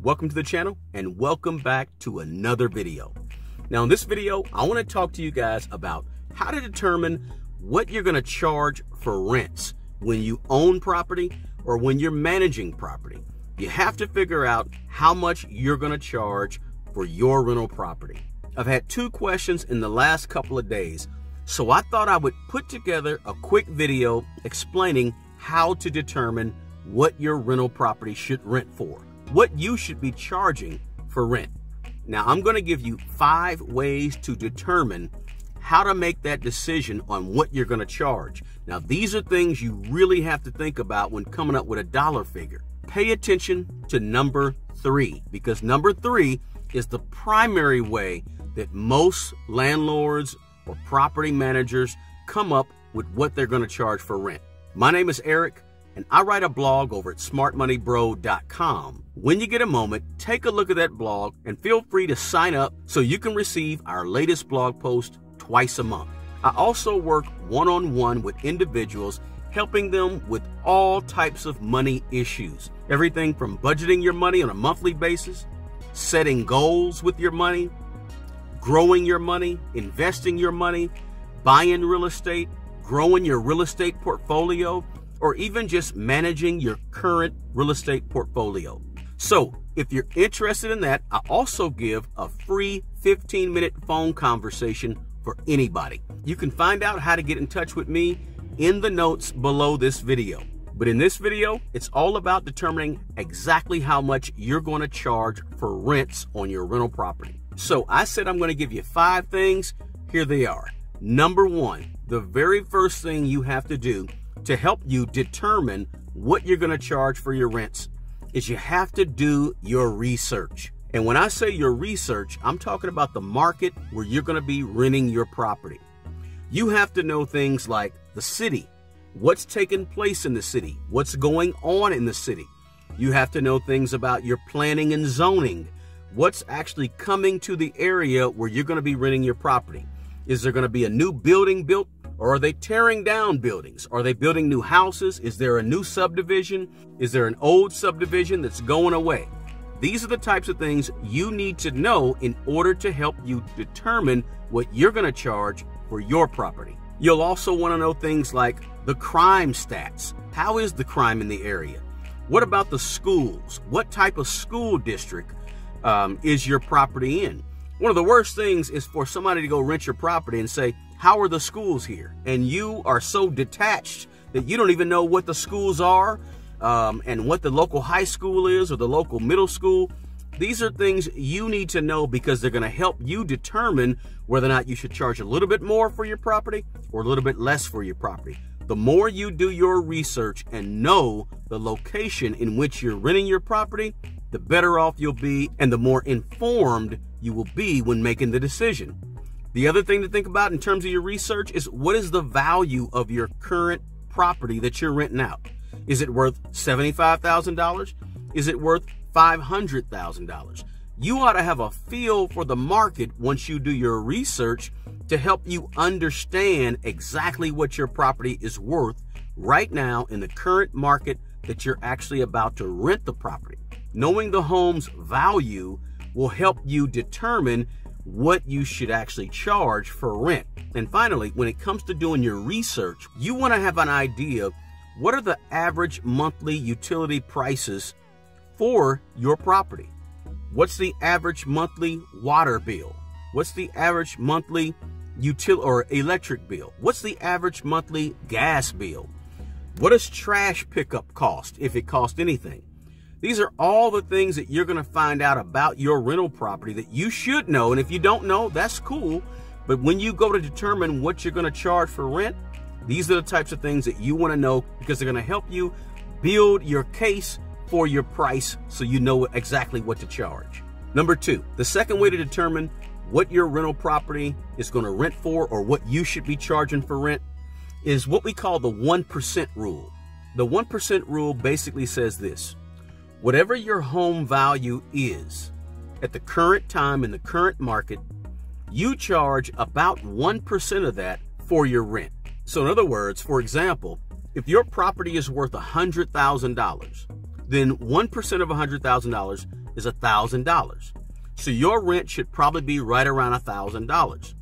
Welcome to the channel and welcome back to another video. Now in this video, I want to talk to you guys about how to determine what you're going to charge for rents when you own property or when you're managing property. You have to figure out how much you're going to charge for your rental property. I've had two questions in the last couple of days, so I thought I would put together a quick video explaining how to determine what your rental property should rent for, what you should be charging for rent. Now, I'm going to give you 5 ways to determine how to make that decision on what you're going to charge. Now, these are things you really have to think about when coming up with a dollar figure. Pay attention to number 3, because number 3 is the primary way that most landlords or property managers come up with what they're going to charge for rent. My name is Eric, and I write a blog over at smartmoneybro.com. When you get a moment, take a look at that blog and feel free to sign up so you can receive our latest blog post twice a month. I also work one-on-one with individuals, helping them with all types of money issues. Everything from budgeting your money on a monthly basis, setting goals with your money, growing your money, investing your money, buying real estate, growing your real estate portfolio, or even just managing your current real estate portfolio. So if you're interested in that, I also give a free 15-minute phone conversation for anybody. You can find out how to get in touch with me in the notes below this video. But in this video, it's all about determining exactly how much you're going to charge for rents on your rental property. So I said I'm going to give you 5 things. Here they are. Number 1, the very first thing you have to do to help you determine what you're going to charge for your rents is you have to do your research. And when I say your research, I'm talking about the market where you're going to be renting your property. You have to know things like the city, what's taking place in the city, what's going on in the city. You have to know things about your planning and zoning, what's actually coming to the area where you're going to be renting your property. Is there going to be a new building built? Or are they tearing down buildings? Are they building new houses? Is there a new subdivision? Is there an old subdivision that's going away? These are the types of things you need to know in order to help you determine what you're going to charge for your property. You'll also want to know things like the crime stats. How is the crime in the area? What about the schools? What type of school district is your property in? One of the worst things is for somebody to go rent your property and say, how are the schools here? And you are so detached that you don't even know what the schools are and what the local high school is or the local middle school. These are things you need to know because they're going to help you determine whether or not you should charge a little bit more for your property or a little bit less for your property. The more you do your research and know the location in which you're renting your property, the better off you'll be and the more informed you will be when making the decision. The other thing to think about in terms of your research is what is the value of your current property that you're renting out? Is it worth $75,000? Is it worth $500,000? You ought to have a feel for the market once you do your research to help you understand exactly what your property is worth right now in the current market that you're actually about to rent the property. Knowing the home's value will help you determine what you should actually charge for rent. And finally, when it comes to doing your research, you want to have an idea, what are the average monthly utility prices for your property? What's the average monthly water bill? What's the average monthly electric bill? What's the average monthly gas bill? What does trash pickup cost, if it costs anything? These are all the things that you're going to find out about your rental property that you should know. And if you don't know, that's cool. But when you go to determine what you're going to charge for rent, these are the types of things that you want to know because they're going to help you build your case for your price so you know exactly what to charge. Number 2, the second way to determine what your rental property is going to rent for or what you should be charging for rent is what we call the 1% rule. The 1% rule basically says this: whatever your home value is at the current time in the current market, you charge about 1% of that for your rent. So in other words, for example, if your property is worth $100,000, then 1% of $100,000 is $1,000. So your rent should probably be right around $1,000.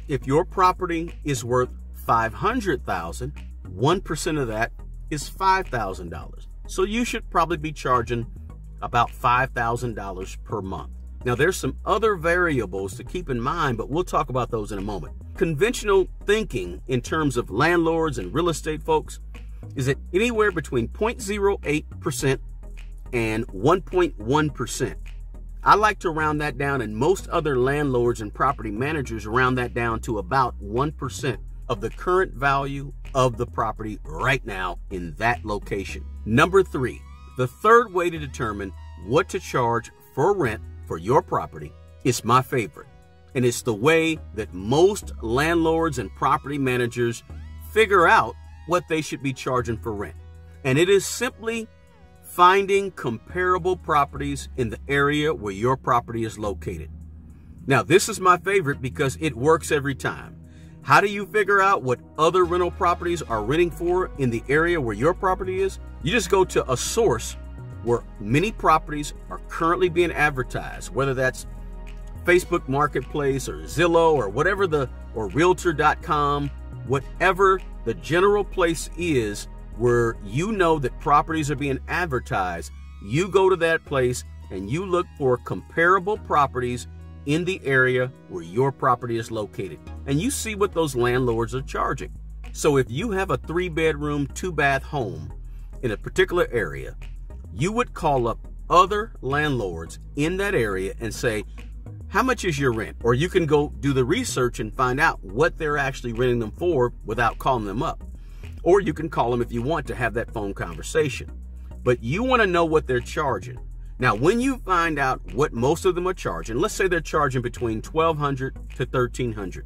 If your property is worth $500,000, 1% of that is $5,000. So you should probably be charging about $5,000 per month. Now there's some other variables to keep in mind, but we'll talk about those in a moment. Conventional thinking in terms of landlords and real estate folks is that anywhere between 0.08% and 1.1%. I like to round that down, and most other landlords and property managers round that down to about 1% of the current value of the property right now in that location. Number 3, the third way to determine what to charge for rent for your property is my favorite. And it's the way that most landlords and property managers figure out what they should be charging for rent. And it is simply finding comparable properties in the area where your property is located. Now, this is my favorite because it works every time. How do you figure out what other rental properties are renting for in the area where your property is? You just go to a source where many properties are currently being advertised, whether that's Facebook Marketplace or Zillow or whatever or Realtor.com, whatever the general place is where you know that properties are being advertised. You go to that place and you look for comparable properties in the area where your property is located, and you see what those landlords are charging. So if you have a 3-bedroom, 2-bath home in a particular area, you would call up other landlords in that area and say, how much is your rent? Or you can go do the research and find out what they're actually renting them for without calling them up. Or you can call them if you want to have that phone conversation. But you want to know what they're charging. Now, when you find out what most of them are charging, let's say they're charging between $1,200 to $1,300,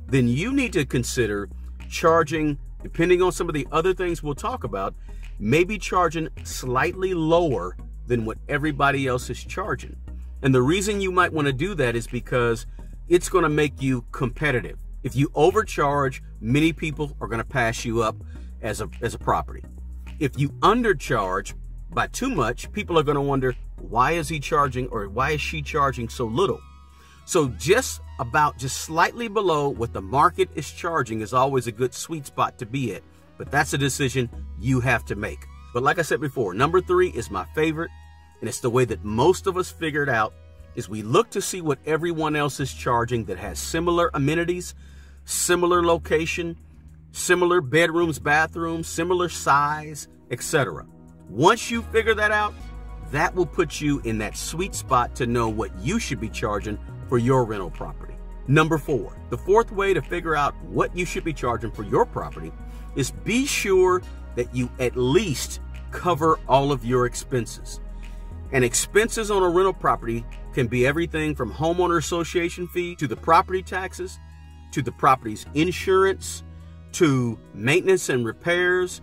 then you need to consider charging, depending on some of the other things we'll talk about, maybe charging slightly lower than what everybody else is charging. And the reason you might want to do that is because it's going to make you competitive. If you overcharge, many people are going to pass you up as a property. If you undercharge by too much, people are going to wonder, why is he charging or why is she charging so little? So just slightly below what the market is charging is always a good sweet spot to be at. But that's a decision you have to make. But like I said before, number 3 is my favorite. And it's the way that most of us figured out is we look to see what everyone else is charging that has similar amenities, similar location, similar bedrooms, bathrooms, similar size, etc. Once you figure that out, that will put you in that sweet spot to know what you should be charging for your rental property. Number 4, the fourth way to figure out what you should be charging for your property is be sure that you at least cover all of your expenses. And expenses on a rental property can be everything from homeowner association fee to the property taxes, to the property's insurance, to maintenance and repairs,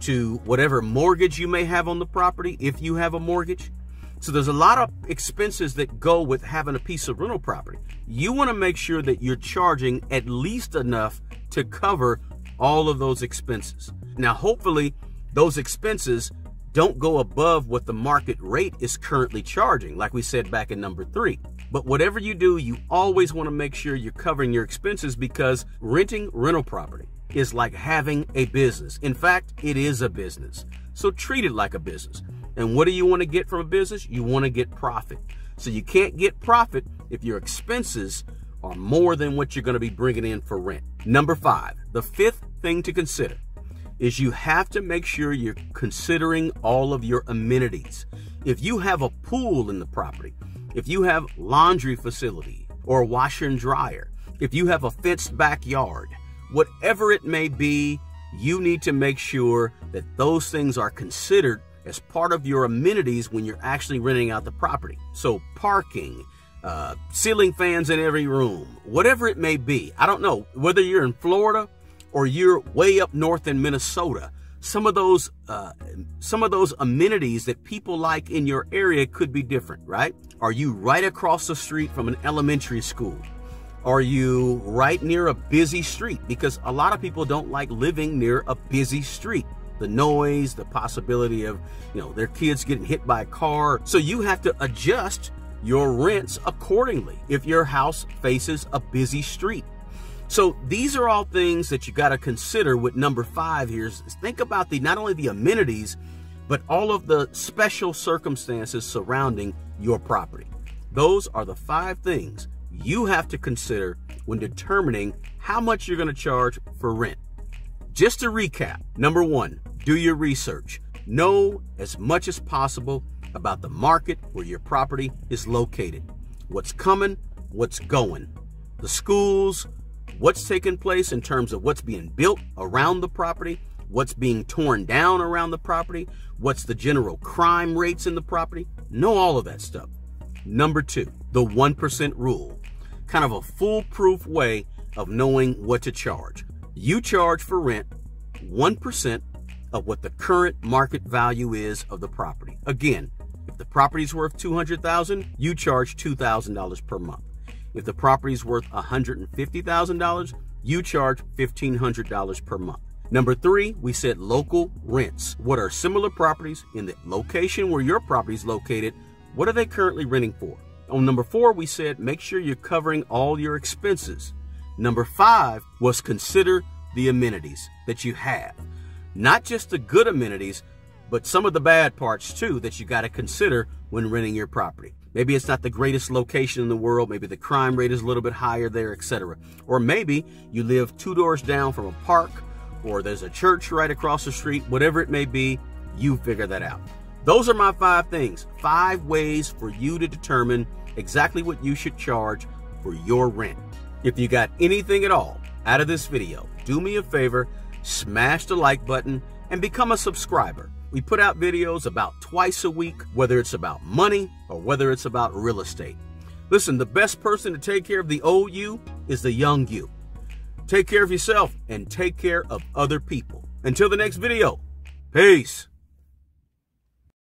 to whatever mortgage you may have on the property if you have a mortgage. So there's a lot of expenses that go with having a piece of rental property. You want to make sure that you're charging at least enough to cover all of those expenses. Now, hopefully those expenses don't go above what the market rate is currently charging, like we said back in number 3. But whatever you do, you always want to make sure you're covering your expenses, because renting rental property is like having a business. In fact, it is a business. So treat it like a business. And what do you want to get from a business? You want to get profit. So you can't get profit if your expenses are more than what you're going to be bringing in for rent. Number 5, the fifth thing to consider is you have to make sure you're considering all of your amenities. If you have a pool in the property, if you have laundry facility or washer and dryer, if you have a fenced backyard, whatever it may be, you need to make sure that those things are considered as part of your amenities when you're actually renting out the property. So parking, ceiling fans in every room, whatever it may be. I don't know whether you're in Florida or you're way up north in Minnesota. Some of those amenities that people like in your area could be different, right? Are you right across the street from an elementary school? Are you right near a busy street? Because a lot of people don't like living near a busy street. the noise, the possibility of, their kids getting hit by a car. So you have to adjust your rents accordingly if your house faces a busy street. So these are all things that you got to consider with number 5 here. Think about not only the amenities, but all of the special circumstances surrounding your property. Those are the 5 things you have to consider when determining how much you're going to charge for rent. Just to recap, number 1, do your research. Know as much as possible about the market where your property is located. What's coming, what's going, the schools, what's taking place in terms of what's being built around the property, what's being torn down around the property, what's the general crime rates in the property. Know all of that stuff. Number 2, the 1% rule. Kind of a foolproof way of knowing what to charge. You charge for rent 1% of what the current market value is of the property. Again, if the property's worth $200,000, you charge $2,000 per month. If the property's worth $150,000, you charge $1,500 per month. Number 3, we said local rents. What are similar properties in the location where your property is located? What are they currently renting for? On number 4, we said make sure you're covering all your expenses. Number 5 was consider the amenities that you have. Not just the good amenities, but some of the bad parts too that you got to consider when renting your property. Maybe it's not the greatest location in the world. Maybe the crime rate is a little bit higher there, etc. Or maybe you live 2 doors down from a park, or there's a church right across the street. Whatever it may be, you figure that out. Those are my 5 things, 5 ways for you to determine exactly what you should charge for your rent. If you got anything at all out of this video, do me a favor, smash the like button and become a subscriber. We put out videos about twice a week, whether it's about money or whether it's about real estate. Listen, the best person to take care of the old you is the young you. Take care of yourself and take care of other people. Until the next video, peace.